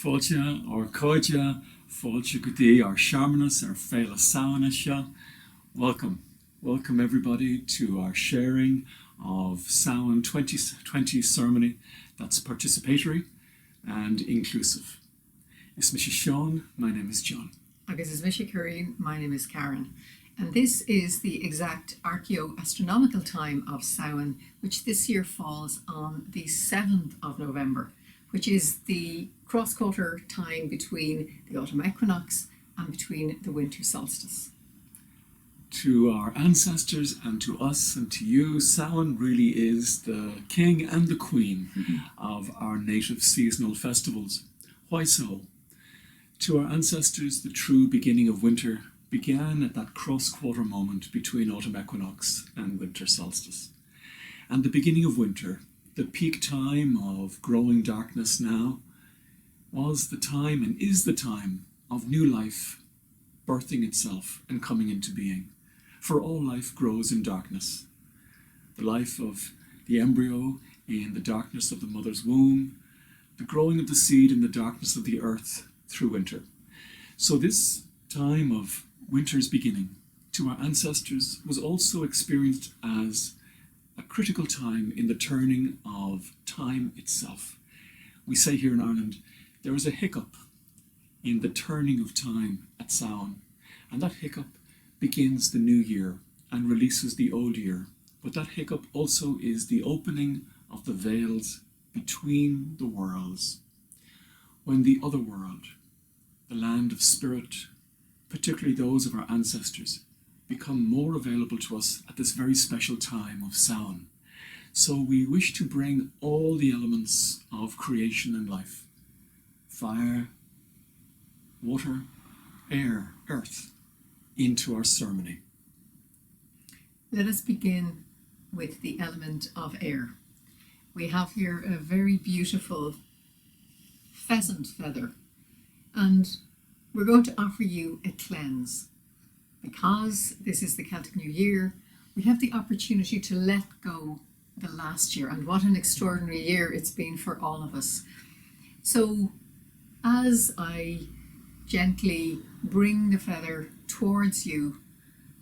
Fáilte or cóide, fáilte go dtí our Sharmanas or Féile Samhain seo. Welcome everybody to our sharing of Samhain 2020 ceremony that's participatory and inclusive. Is Mr. Sean, my name is John. Agus is Mr. Chroí, my name is Karen. And this is the exact archaeoastronomical time of Samhain, which this year falls on the 7th of November, which is the cross-quarter time between the autumn equinox and between the winter solstice. To our ancestors and to us and to you, Samhain really is the king and the queen of our native seasonal festivals. Why so? To our ancestors, the true beginning of winter began at that cross-quarter moment between autumn equinox and winter solstice. And the beginning of winter, the peak time of growing darkness now, was the time and is the time of new life birthing itself and coming into being. For all life grows in darkness. The life of the embryo in the darkness of the mother's womb, the growing of the seed in the darkness of the earth through winter. So this time of winter's beginning to our ancestors was also experienced as a critical time in the turning of time itself. We say here in Ireland, there is a hiccup in the turning of time at Samhain, and that hiccup begins the new year and releases the old year. But that hiccup also is the opening of the veils between the worlds, when the other world, the land of spirit, particularly those of our ancestors, become more available to us at this very special time of Samhain. So we wish to bring all the elements of creation and life, fire, water, air, earth, into our ceremony. Let us begin with the element of air. We have here a very beautiful pheasant feather, and we're going to offer you a cleanse. Because this is the Celtic New Year, we have the opportunity to let go the last year, and what an extraordinary year it's been for all of us. So as I gently bring the feather towards you,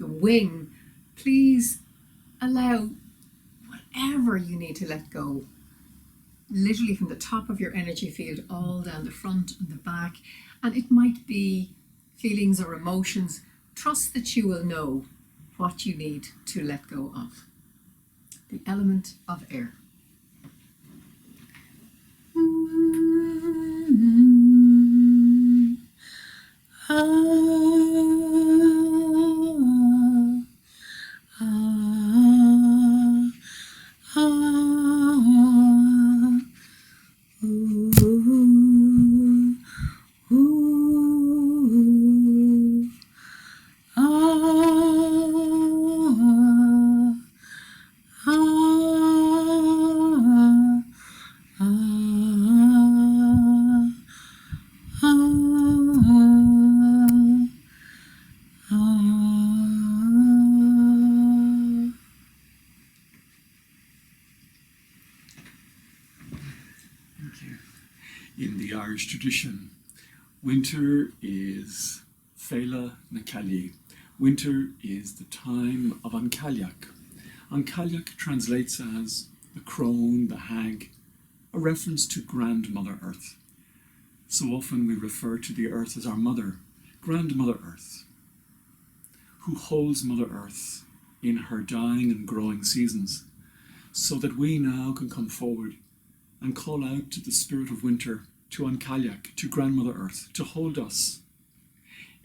the wing, please allow whatever you need to let go, literally from the top of your energy field all down the front and the back. And it might be feelings or emotions. Trust that you will know what you need to let go of. The element of air. In the Irish tradition, winter is Féile na Cailí. Winter is the time of An Cailleach. An Cailleach translates as the crone, the hag, a reference to Grandmother Earth. So often we refer to the earth as our mother, Grandmother Earth, who holds Mother Earth in her dying and growing seasons, so that we now can come forward and call out to the spirit of winter, to An Cailleach, to Grandmother Earth, to hold us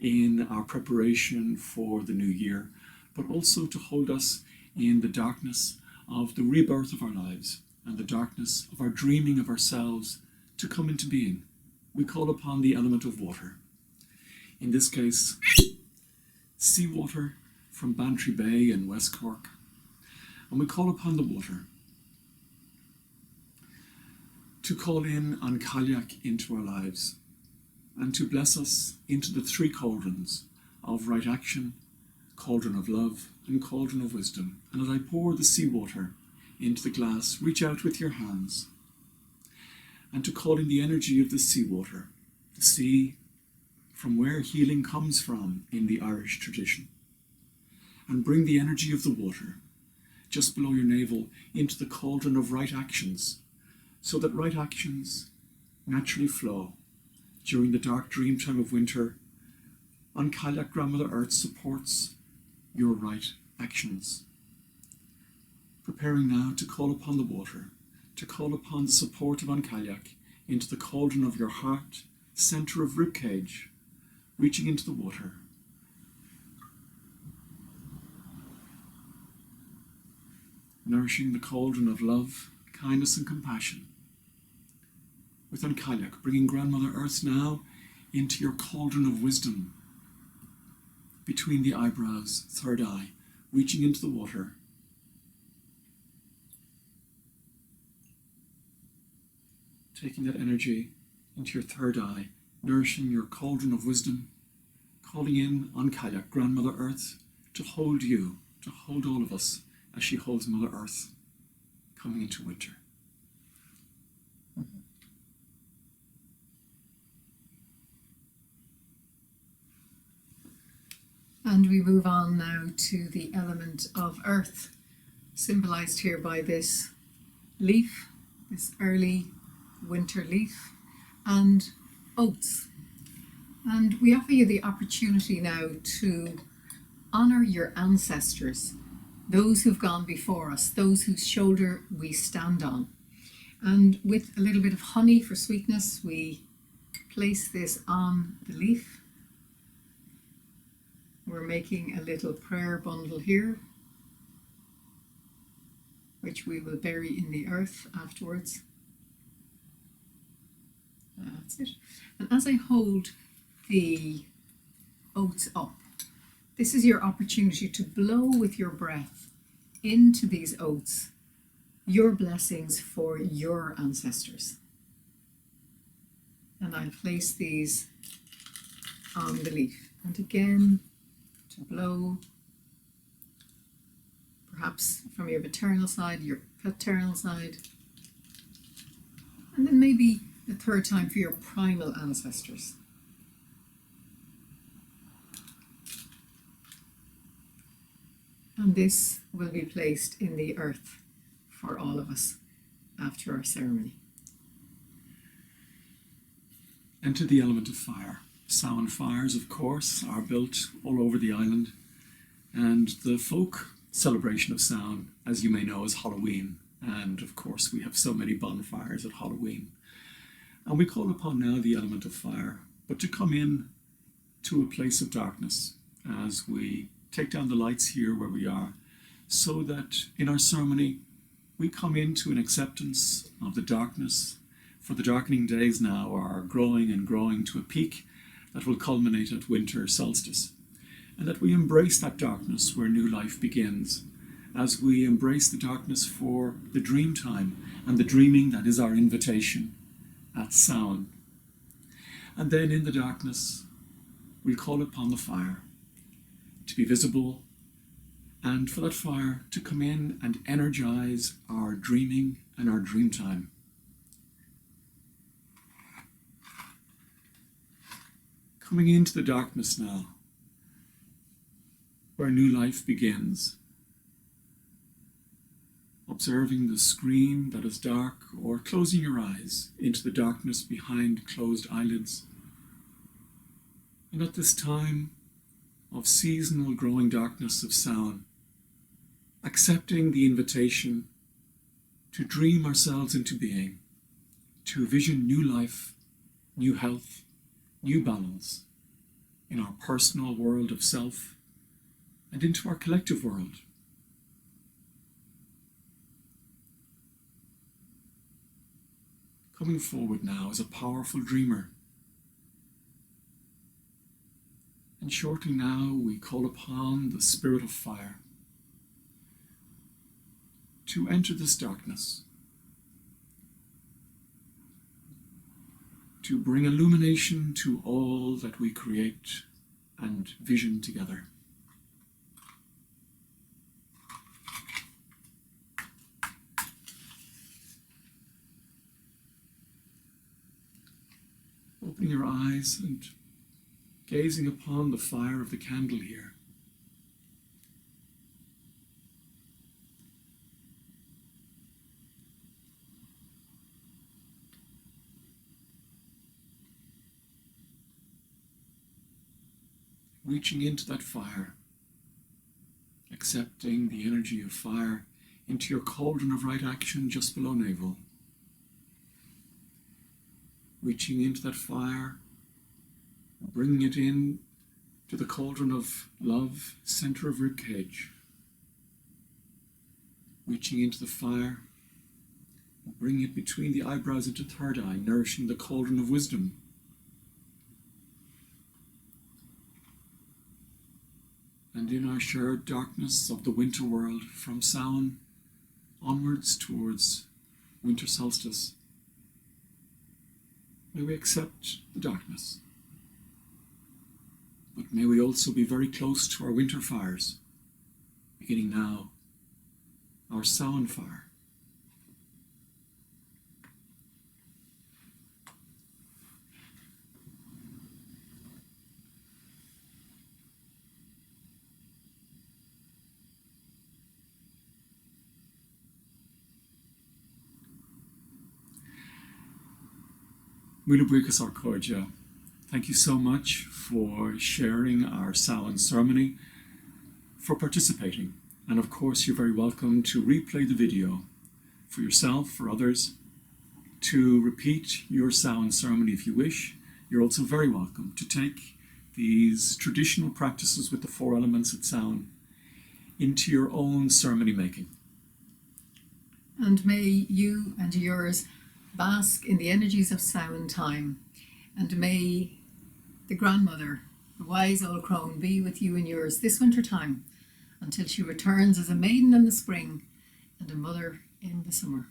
in our preparation for the new year, but also to hold us in the darkness of the rebirth of our lives and the darkness of our dreaming of ourselves to come into being. We call upon the element of water. In this case, seawater from Bantry Bay in West Cork. And we call upon the water to call in An Cailleach into our lives and to bless us into the three cauldrons of right action, cauldron of love, and cauldron of wisdom. And as I pour the seawater into the glass, reach out with your hands and to call in the energy of the seawater to see from where healing comes from in the Irish tradition. And bring the energy of the water just below your navel into the cauldron of right actions, so that right actions naturally flow during the dark dream time of winter. On Cailleach, Grandmother Earth supports your right actions. Preparing now to call upon the water, to call upon the support of An Cailleach into the cauldron of your heart, centre of ribcage, reaching into the water. Nourishing the cauldron of love, kindness and compassion. With An Cailleach, bringing Grandmother Earth now into your cauldron of wisdom, between the eyebrows, third eye, reaching into the water. Taking that energy into your third eye, nourishing your cauldron of wisdom, calling in An Cailleach, Grandmother Earth, to hold you, to hold all of us as she holds Mother Earth coming into winter. And we move on now to the element of earth, symbolized here by this leaf, this early winter leaf, and oats. And we offer you the opportunity now to honor your ancestors, those who've gone before us, those whose shoulder we stand on. And with a little bit of honey for sweetness, we place this on the leaf. We're making a little prayer bundle here, which we will bury in the earth afterwards. That's it. And as I hold the oats up, this is your opportunity to blow with your breath into these oats your blessings for your ancestors. And I'll place these on the leaf. And again, to blow, perhaps from your maternal side, your paternal side, and then maybe the third time for your primal ancestors. And this will be placed in the earth for all of us after our ceremony. Enter the element of fire. Samhain fires, of course, are built all over the island, and the folk celebration of Samhain, as you may know, is Halloween, and of course we have so many bonfires at Halloween. And we call upon now the element of fire, but to come in to a place of darkness as we take down the lights here where we are, so that in our ceremony we come into an acceptance of the darkness, for the darkening days now are growing and growing to a peak that will culminate at winter solstice, and that we embrace that darkness where new life begins, as we embrace the darkness for the dream time and the dreaming that is our invitation at Samhain. And then in the darkness we'll call upon the fire to be visible, and for that fire to come in and energize our dreaming and our dream time. Coming into the darkness now, where new life begins. Observing the screen that is dark, or closing your eyes into the darkness behind closed eyelids. And at this time of seasonal growing darkness of Samhain, accepting the invitation to dream ourselves into being, to vision new life, new health, new balance in our personal world of self and into our collective world. Coming forward now as a powerful dreamer. And shortly now we call upon the spirit of fire to enter this darkness, to bring illumination to all that we create and vision together. Opening opening your eyes and gazing upon the fire of the candle here. Reaching into that fire, accepting the energy of fire into your cauldron of right action just below navel. Reaching into that fire, bringing it in to the cauldron of love, center of ribcage. Reaching into the fire, bringing it between the eyebrows into third eye, nourishing the cauldron of wisdom. And in our shared darkness of the winter world, from Samhain onwards towards winter solstice, may we accept the darkness, but may we also be very close to our winter fires, beginning now, our Samhain fire. Muilebuchas ar Cóide. Thank you so much for sharing our Samhain ceremony, for participating, and of course you're very welcome to replay the video for yourself, for others, to repeat your Samhain ceremony if you wish. You're also very welcome to take these traditional practices with the 4 elements at Samhain into your own ceremony making. And may you and yours bask in the energies of Samhain time, and may the grandmother, the wise old crone, be with you and yours this winter time until she returns as a maiden in the spring and a mother in the summer.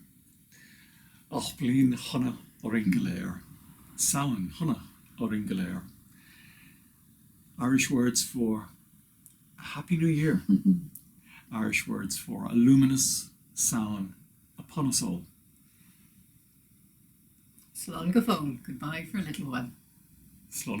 Och blin honna oringalair. Samhain honna oringalair. Irish words for a happy new year. Irish words for a luminous Samhain upon us all. Slán go fóin, goodbye for a little while. Slán